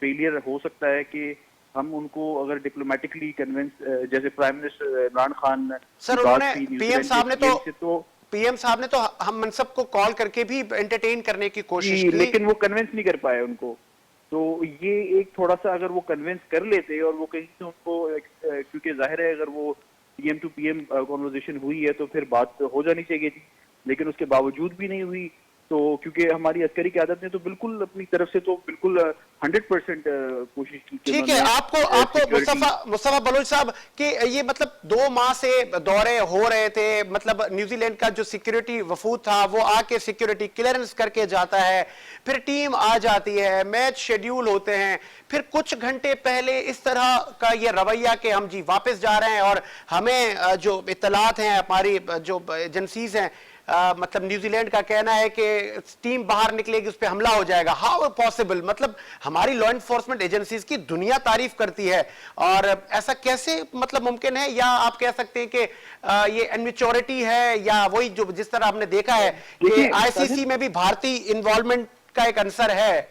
फेलियर हो सकता है कि हम उनको अगर डिप्लोमेटिकली कन्विंस, जैसे prime minister Imran Khan sir की बात उन्होंने थी पीएम न्यूजीलैंड साहब ने के तो PM से, तो पीएम साहब ने तो हम मनसब को कॉल करके भी एंटरटेन करने की कोशिश जी, की। लेकिन वो कन्विंस नहीं कर पाए उनको। तो ये एक थोड़ा सा अगर वो कन्विंस कर लेते और वो कहीं से उनको क्योंकि जाहिर है अगर वो पीएम टू पीएम कॉन्वर्जेशन हुई है तो फिर बात हो जानी चाहिए थी, लेकिन उसके बावजूद भी नहीं हुई। तो क्योंकि हमारी अस्करी क़यादत ने तो बिल्कुल अपनी तरफ से तो बिल्कुल 100% कोशिश की कि ठीक है, उन्होंने आपको सिक्योरिटी। मुस्तफा बलोच साहब कि ये मतलब 2 माह से दौरे हो रहे थे, मतलब न्यूजीलैंड का जो सिक्योरिटी वफूद था वो आके सिक्योरिटी क्लियरेंस करके जाता है, फिर टीम आ जाती है, मैच शेड्यूल होते हैं, फिर कुछ घंटे पहले इस तरह का ये रवैया कि हम जी वापस जा रहे हैं और हमें जो इत्तलात हैं हमारी जो एजेंसीज हैं, मतलब न्यूजीलैंड का कहना है कि टीम बाहर निकलेगी उस पर हमला हो जाएगा। हाउ पॉसिबल, मतलब हमारी लॉ एनफोर्समेंट एजेंसीज की दुनिया तारीफ करती है और ऐसा कैसे मतलब मुमकिन है? या आप कह सकते हैं कि ये इनमेच्योरिटी है, या वही जो जिस तरह आपने देखा है कि देखिए आईसीसी में भी भारतीय इन्वॉल्वमेंट का एक अंसर है।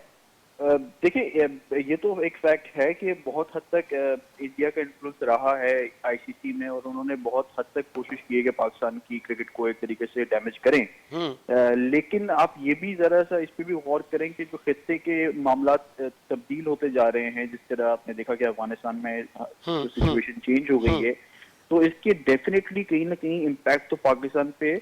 देखिए, ये तो एक फैक्ट है कि बहुत हद तक इंडिया का इन्फ्लुएंस रहा है आईसीसी में, और उन्होंने बहुत हद तक कोशिश की है कि पाकिस्तान की क्रिकेट को एक तरीके से डैमेज करें। लेकिन आप ये भी जरा सा इस पे भी गौर करें कि जो खित्ते के मामला तब्दील होते जा रहे हैं, जिस तरह आपने देखा कि अफगानिस्तान में जो सिचुएशन चेंज हो गई है, तो इसके डेफिनेटली कहीं ना कहीं इम्पैक्ट तो पाकिस्तान पे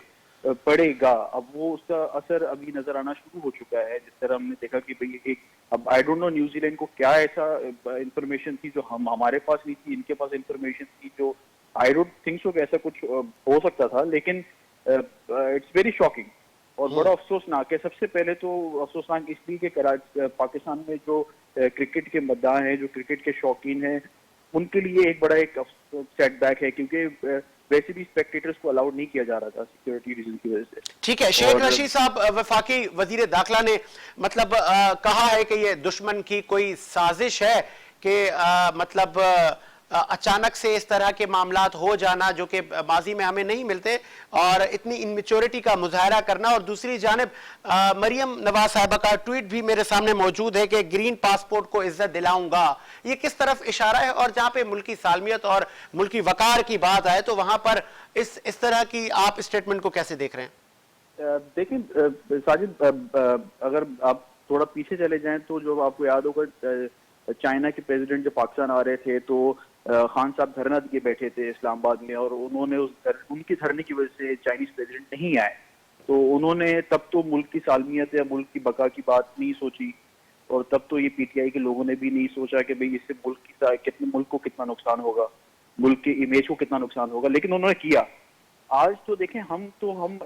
पड़ेगा। अब वो उसका असर अभी नजर आना शुरू हो चुका है, जिस तरह हमने देखा कि भाई एक, अब आई डोंट नो न्यूजीलैंड को क्या ऐसा इंफॉर्मेशन थी जो हमारे पास नहीं थी, इनके पास इंफॉर्मेशन थी जो आई डोंट थिंक सो कि ऐसा कुछ हो सकता था, लेकिन इट्स वेरी शॉकिंग और बड़ा अफसोसनाक है। सबसे पहले तो अफसोसनाक इसलिए कि पाकिस्तान में जो क्रिकेट के मद्दाह हैं, जो क्रिकेट के शौकीन हैं, उनके लिए एक बड़ा एक सेटबैक है, क्योंकि वैसे भी स्पेक्टेटर्स को अलाउड नहीं किया जा रहा था सिक्योरिटी रीजन की वजह से। ठीक है, शेख रशीद साहब वफाकी वजीर दाखिला ने मतलब कहा है कि ये दुश्मन की कोई साजिश है कि मतलब अचानक से इस तरह के मामलात हो जाना जो कि माजी में हमें नहीं मिलते, और इतनी इनमेच्योरिटी का मुजाहरा करना। और दूसरी जानिब मरियम नवाज साहबा का ट्वीट भी मेरे सामने मौजूद है कि ग्रीन पासपोर्ट को इज्जत दिलाऊंगा। ये किस तरफ इशारा है? और जहां पे मुल्की सालमियत और मुल्की वकार की बात आए तो वहां पर इस तरह की आप स्टेटमेंट को कैसे देख रहे हैं? देखिए साजिद, अगर आप थोड़ा पीछे चले जाएं तो जो आपको याद होगा चाइना के प्रेसिडेंट जब पाकिस्तान आ रहे थे तो खान साहब धरना दिए बैठे थे इस्लामाबाद में, और उन्होंने उनकी धरने की वजह से चाइनीज प्रेसिडेंट नहीं आए। तो उन्होंने तब तो मुल्क की सालमियत या मुल्क की बका की बात नहीं सोची, और तब तो ये पीटीआई के लोगों ने भी नहीं सोचा कि भाई इससे मुल्क को कितना नुकसान होगा, मुल्क की इमेज को कितना नुकसान होगा, लेकिन उन्होंने किया। आज तो देखें, हम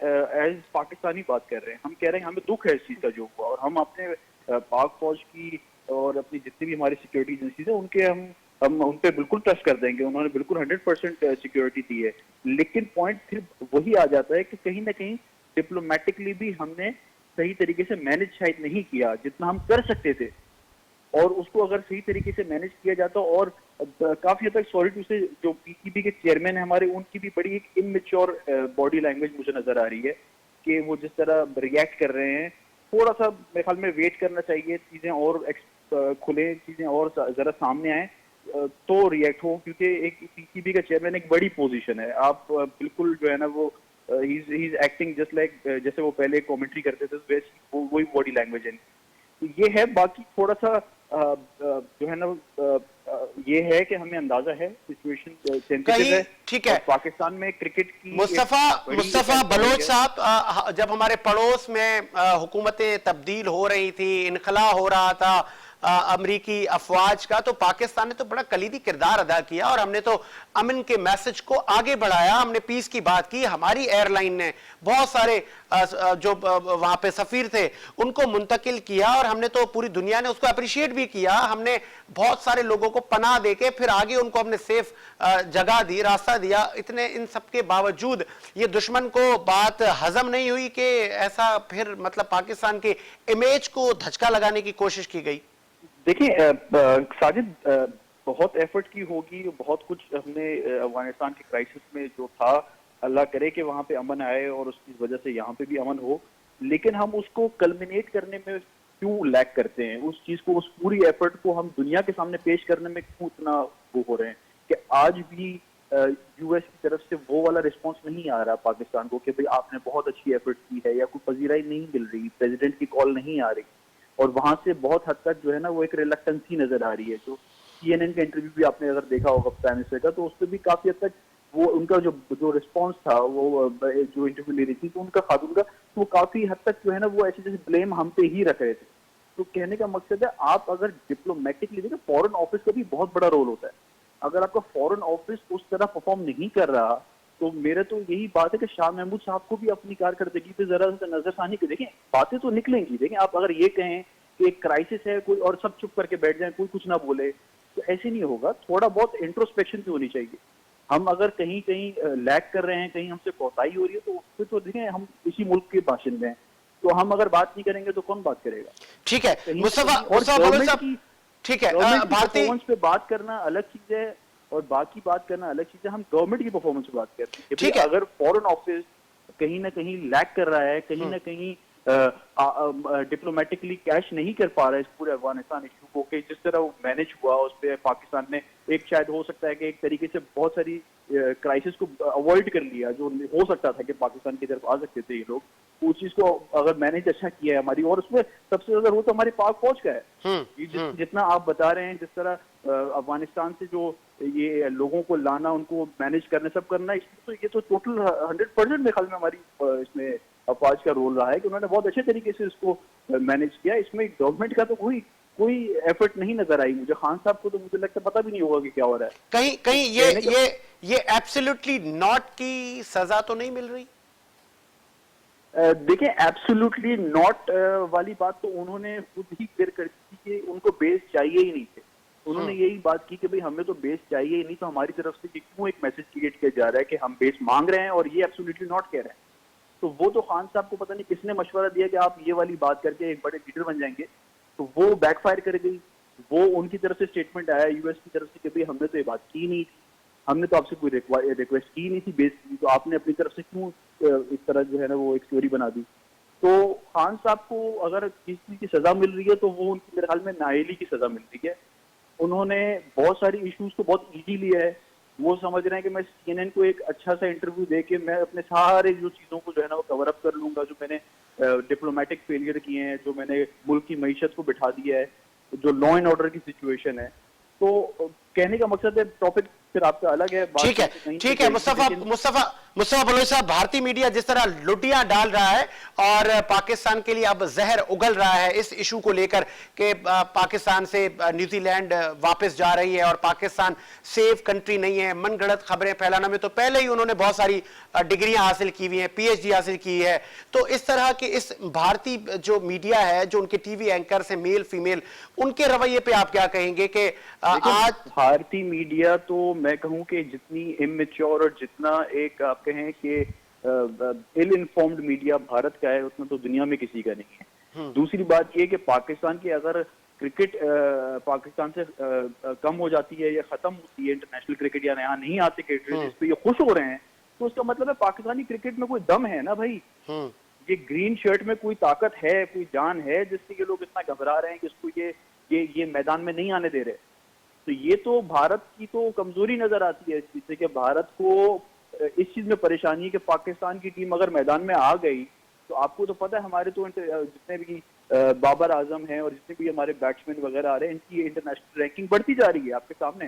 एज पाकिस्तानी बात कर रहे हैं, हम कह रहे हैं हमें दुख है इस चीज का जो हुआ, और हम अपने पाक फौज की और अपनी जितनी भी हमारी सिक्योरिटी एजेंसीज है उनके हम उन पे बिल्कुल ट्रस्ट कर देंगे, उन्होंने बिल्कुल 100% सिक्योरिटी दी है। लेकिन पॉइंट फिर वही आ जाता है कि कहीं ना कहीं डिप्लोमेटिकली भी हमने सही तरीके से मैनेज शायद नहीं किया जितना हम कर सकते थे, और उसको अगर सही तरीके से मैनेज किया जाता, और काफी हद तक सॉरी टू से जो पीसीबी के चेयरमैन है हमारे, उनकी भी बड़ी एक इमेच्योर बॉडी लैंग्वेज मुझे नजर आ रही है कि वो जिस तरह रिएक्ट कर रहे हैं, थोड़ा सा मेरे ख्याल में वेट करना चाहिए, चीजें और खुले, चीजें और जरा सामने आए तो रिएक्ट हो, क्योंकि एक पीसीबी का चेयरमैन एक बड़ी पोजीशन है। आप बिल्कुल जो है ना वो he is acting just like जैसे वो पहले कमेंट्री करते थे वैसे वही बॉडी लैंग्वेज है। तो ये है। बाकी थोड़ा सा जो है ना ये है कि हमें अंदाजा है सिचुएशन सेंसिटिव है। ठीक है, और पाकिस्तान में क्रिकेट की मुस्तफा बलोच साहब, जब हमारे पड़ोस में हुकूमतें तब्दील हो रही थी, इनखला हो रहा था अमरीकी अफवाज का, तो पाकिस्तान ने तो बड़ा कलीदी किरदार अदा किया और हमने तो अमन के मैसेज को आगे बढ़ाया, हमने पीस की बात की। हमारी एयरलाइन ने बहुत सारे जो वहां पे सफीर थे उनको मुंतकिल किया और हमने तो, पूरी दुनिया ने उसको अप्रिशिएट भी किया। हमने बहुत सारे लोगों को पनाह देके फिर आगे उनको हमने सेफ जगह दी, रास्ता दिया। इतने इन सब के बावजूद ये दुश्मन को बात हजम नहीं हुई कि ऐसा फिर मतलब पाकिस्तान के इमेज को धचका लगाने की कोशिश की गई। देखिए साजिद, बहुत एफर्ट की होगी, बहुत कुछ हमने अफगानिस्तान के क्राइसिस में जो था, अल्लाह करे कि वहां पे अमन आए और उसकी वजह से यहाँ पे भी अमन हो, लेकिन हम उसको कल्मिनेट करने में क्यों लैक करते हैं? उस चीज को, उस पूरी एफर्ट को हम दुनिया के सामने पेश करने में क्यों इतना वो हो रहे हैं कि आज भी यूएस की तरफ से वो वाला रिस्पॉन्स नहीं आ रहा पाकिस्तान को कि भाई आपने बहुत अच्छी एफर्ट की है, या कोई पजीराई नहीं मिल रही, प्रेसिडेंट की कॉल नहीं आ रही। और वहां से बहुत हद तक जो है ना वो एक रिलक्टेंसी नजर आ रही है। तो CNN का इंटरव्यू भी आपने अगर देखा होगा प्राइम मिनिस्टर का, तो उसमें भी काफी हद तक वो उनका जो रिस्पॉन्स था, वो जो इंटरव्यू ले रही थी, तो उनका खातून का, तो वो काफी हद तक जो है ना वो ऐसे जैसे ब्लेम हम पे ही रख रहे थे। तो कहने का मकसद है, आप अगर डिप्लोमेटिकली देखिए, फॉरेन ऑफिस का भी बहुत बड़ा रोल होता है। अगर आपका फॉरेन ऑफिस उस तरह परफॉर्म नहीं कर रहा, तो मेरे तो यही बात है कि शाह महमूद साहब को भी अपनी कारकर्दगी पे जरा सा नजरसानी की। देखें, बातें तो निकलेंगी। देखें, आप अगर ये कहें कि एक क्राइसिस है कोई और सब चुप करके बैठ जाए, कोई कुछ ना बोले, तो ऐसे नहीं होगा। थोड़ा बहुत इंट्रोस्पेक्शन भी होनी चाहिए। हम अगर कहीं कहीं लैग कर रहे हैं, कहीं हमसे कोताही हो रही है, तो फिर तो देखें हम इसी मुल्क के बाशिंदे हैं, तो हम अगर बात नहीं करेंगे तो कौन बात करेगा? ठीक है मुस्तफा ठीक है, भारतीय परफॉर्मेंस पे बात करना अलग चीज है और बाकी बात करना अलग चीज है। हम गवर्नमेंट की परफॉर्मेंस पे बात करते हैं। ठीक है, अगर फॉरेन ऑफिस कहीं ना कहीं लैग कर रहा है, कहीं ना कहीं डिप्लोमेटिकली कैश नहीं कर पा रहा है इस पूरे अफगानिस्तान इशू को, कि जिस तरह वो मैनेज हुआ उस पर पाकिस्तान ने एक, शायद हो सकता है कि एक तरीके से बहुत सारी क्राइसिस को अवॉइड कर लिया, जो हो सकता था कि पाकिस्तान की तरफ आ सकते थे ये लोग, उस चीज को अगर मैनेज अच्छा किया है हमारी। और उसमें सबसे ज्यादा रोल तो हमारी पाक फौज का है। जितना आप बता रहे हैं, जिस तरह अफगानिस्तान से जो ये लोगों को लाना, उनको मैनेज करना, सब करना, इसमें तो ये तो टोटल 100% मेरे ख्याल में हमारी इसमें अफवाज का रोल रहा है कि उन्होंने बहुत अच्छे तरीके से इसको मैनेज किया। इसमें गवर्नमेंट का तो कोई एफर्ट नहीं नजर आई मुझे। खान साहब को तो मुझे लगता है पता भी नहीं होगा कि क्या हो रहा है। कहीं ये एब्सोल्युटली नॉट की सजा तो नहीं मिल रही? देखिए, एब्सोल्युटली नॉट वाली बात तो उन्होंने खुद ही क्लियर कर दी कि उनको बेस चाहिए ही नहीं थे। उन्होंने यही बात की कि भाई हमें तो बेस चाहिए ही नहीं, तो हमारी तरफ से क्यों एक मैसेज क्रिएट किया जा रहा है कि हम बेस मांग रहे हैं और ये एब्सोल्युटली नॉट कह रहे हैं। तो वो तो खान साहब को पता नहीं किसने मशवरा दिया कि आप ये वाली बात करके एक बड़े लीडर बन जाएंगे, तो वो बैकफायर कर गई। वो उनकी तरफ से स्टेटमेंट आया यूएस की तरफ से कि भाई हमने तो ये बात की नहीं थी, हमने तो आपसे कोई रिक्वेस्ट की नहीं थी बेस की, तो आपने अपनी तरफ से क्यों इस तरह जो है ना वो एक स्टोरी बना दी। तो खान साहब को अगर किसी चीज की सजा मिल रही है तो वो उनकी मेरे ख्याल में नाअहली की सजा मिल रही है। उन्होंने बहुत सारी इश्यूज को बहुत ईजी लिया है। वो समझ रहे हैं कि मैं CNN को एक अच्छा सा इंटरव्यू दे के मैं अपने सारे जो चीजों को जो है ना वो कवर अप कर लूंगा, जो मैंने डिप्लोमेटिक फेलियर किए हैं, जो मैंने मुल्क की मईशत को बिठा दिया है, जो लॉ एंड ऑर्डर की सिचुएशन है। तो कहने का मकसद है, टॉपिक फिर आपका अलग है। ठीक है मुस्तफा बलोच साहब, भारतीय मीडिया जिस तरह लुटियां डाल रहा है और पाकिस्तान के लिए अब जहर उगल रहा है इस इशू को लेकर कि पाकिस्तान से न्यूजीलैंड वापस जा रही है और पाकिस्तान सेफ कंट्री नहीं है, मनगढ़ंत खबरें फैलाना में तो पहले ही उन्होंने बहुत सारी डिग्रियां हासिल की हुई हैं, PhD हासिल की है। तो इस तरह के इस भारतीय जो मीडिया है, जो उनके टीवी एंकर से मेल फीमेल, उनके रवैये पे आप क्या कहेंगे कि आज भारतीय मीडिया, तो मैं कहूं कि जितनी इमेच्योर और जितना एक आप कहें कि इल इन्फॉर्म्ड मीडिया भारत का है, उतना तो दुनिया में किसी का नहीं है। दूसरी बात ये कि पाकिस्तान की अगर क्रिकेट पाकिस्तान से कम हो जाती है या खत्म होती है इंटरनेशनल क्रिकेट, या यहाँ नहीं आते क्रिकेट, इस पे ये खुश हो रहे हैं, तो उसका मतलब है पाकिस्तानी क्रिकेट में कोई दम है ना भाई। ये ग्रीन शर्ट में कोई ताकत है, कोई जान है, जिससे ये लोग इतना घबरा रहे हैं कि इसको ये मैदान में नहीं आने दे रहे। तो ये तो भारत की तो कमजोरी नजर आती है इस चीज से कि भारत को इस चीज में परेशानी है कि पाकिस्तान की टीम अगर मैदान में आ गई, तो आपको तो पता है हमारे तो जितने भी बाबर आजम है और जितने भी हमारे बैट्समैन वगैरह आ रहे हैं, इनकी इंटरनेशनल रैंकिंग बढ़ती जा रही है आपके सामने।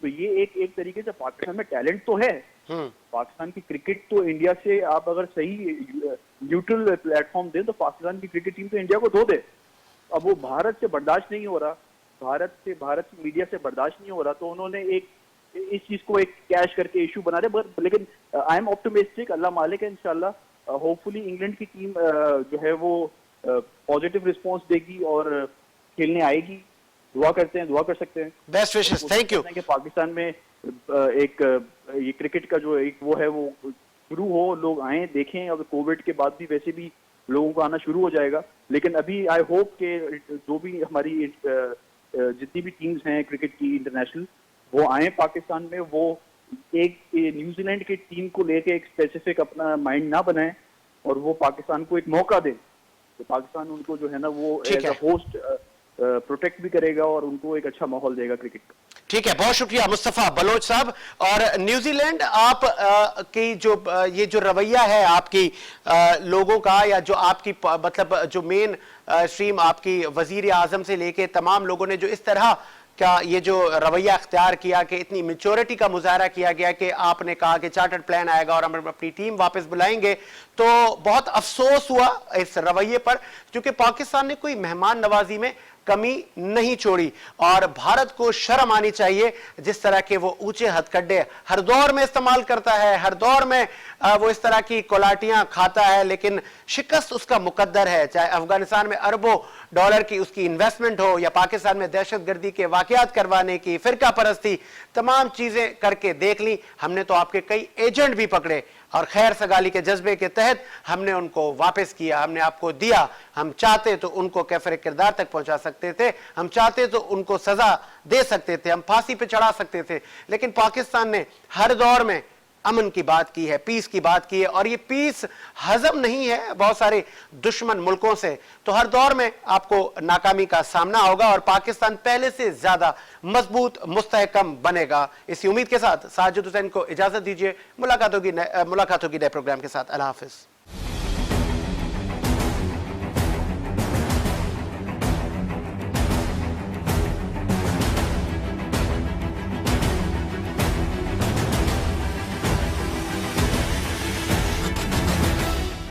तो ये एक तरीके से पाकिस्तान में टैलेंट तो है। पाकिस्तान की क्रिकेट तो इंडिया से आप अगर सही न्यूट्रल प्लेटफॉर्म दें तो पाकिस्तान की क्रिकेट टीम तो इंडिया को धो दे। अब वो भारत से बर्दाश्त नहीं हो रहा, भारत की मीडिया से बर्दाश्त नहीं हो रहा, तो उन्होंने इस चीज को एक कैश करके इशू बना रहे। लेकिन आई एम ऑप्टिमिस्टिक, अल्लाह मालिक है, इंशाल्लाह होपफुली इंग्लैंड की टीम जो है वो पॉजिटिव रिस्पॉन्स देगी और खेलने आएगी। दुआ करते हैं, दुआ कर सकते हैं। Best wishes, thank you. Pakistan में ये क्रिकेट का जो एक वो है वो शुरू हो, लोग आए देखें। अब कोविड के बाद भी वैसे भी लोगों को आना शुरू हो जाएगा, लेकिन अभी आई होप के जो भी हमारी जितनी भी टीम्स हैं क्रिकेट की इंटरनेशनल, वो आए पाकिस्तान में। वो एक न्यूजीलैंड की टीम को लेके एक स्पेसिफिक अपना माइंड ना बनाए और वो पाकिस्तान को एक मौका दे, तो पाकिस्तान उनको जो है ना वो एज अ होस्ट प्रोटेक्ट भी करेगा और उनको एक अच्छा माहौल देगा क्रिकेट का। ठीक है, बहुत शुक्रिया मुस्तफा बलोच साहब। और न्यूजीलैंड आप की जो ये जो रवैया है आपकी लोगों का, या जो आपकी मतलब जो मेन स्ट्रीम आपकी वजीर आजम से लेके तमाम लोगों ने जो इस तरह का ये जो रवैया अख्तियार किया कि इतनी मेच्योरिटी का मुजाहरा किया गया कि आपने कहा कि चार्टर्ड प्लान आएगा और हम अपनी टीम वापस बुलाएंगे, तो बहुत अफसोस हुआ इस रवैये पर, क्योंकि पाकिस्तान ने कोई मेहमान नवाजी में कमी नहीं छोड़ी और भारत को शर्म आनी चाहिए जिस तरह के वो ऊंचे हथकंडे हर दौर में इस्तेमाल करता है, हर दौर में वो इस तरह की कोलाटियां खाता है, लेकिन शिकस्त उसका मुकद्दर है। चाहे अफगानिस्तान में अरबों डॉलर की उसकी इन्वेस्टमेंट हो या पाकिस्तान में दहशतगर्दी के वाकयात करवाने की, फिरका परस्ती, तमाम चीजें करके देख ली हमने। तो आपके कई एजेंट भी पकड़े और खैर सगाली के जज्बे के तहत हमने उनको वापस किया, हमने आपको दिया। हम चाहते तो उनको कैफर किरदार तक पहुंचा सकते थे, हम चाहते तो उनको सजा दे सकते थे, हम फांसी पे चढ़ा सकते थे, लेकिन पाकिस्तान ने हर दौर में अमन की बात की है, पीस की बात की है, और ये पीस हजम नहीं है बहुत सारे दुश्मन मुल्कों से। तो हर दौर में आपको नाकामी का सामना होगा और पाकिस्तान पहले से ज्यादा मजबूत मुस्तहकम बनेगा। इसी उम्मीद के साथ साजिद हुसैन को इजाजत दीजिए। मुलाकात होगी नए प्रोग्राम के साथ। अल्लाह हाफिज।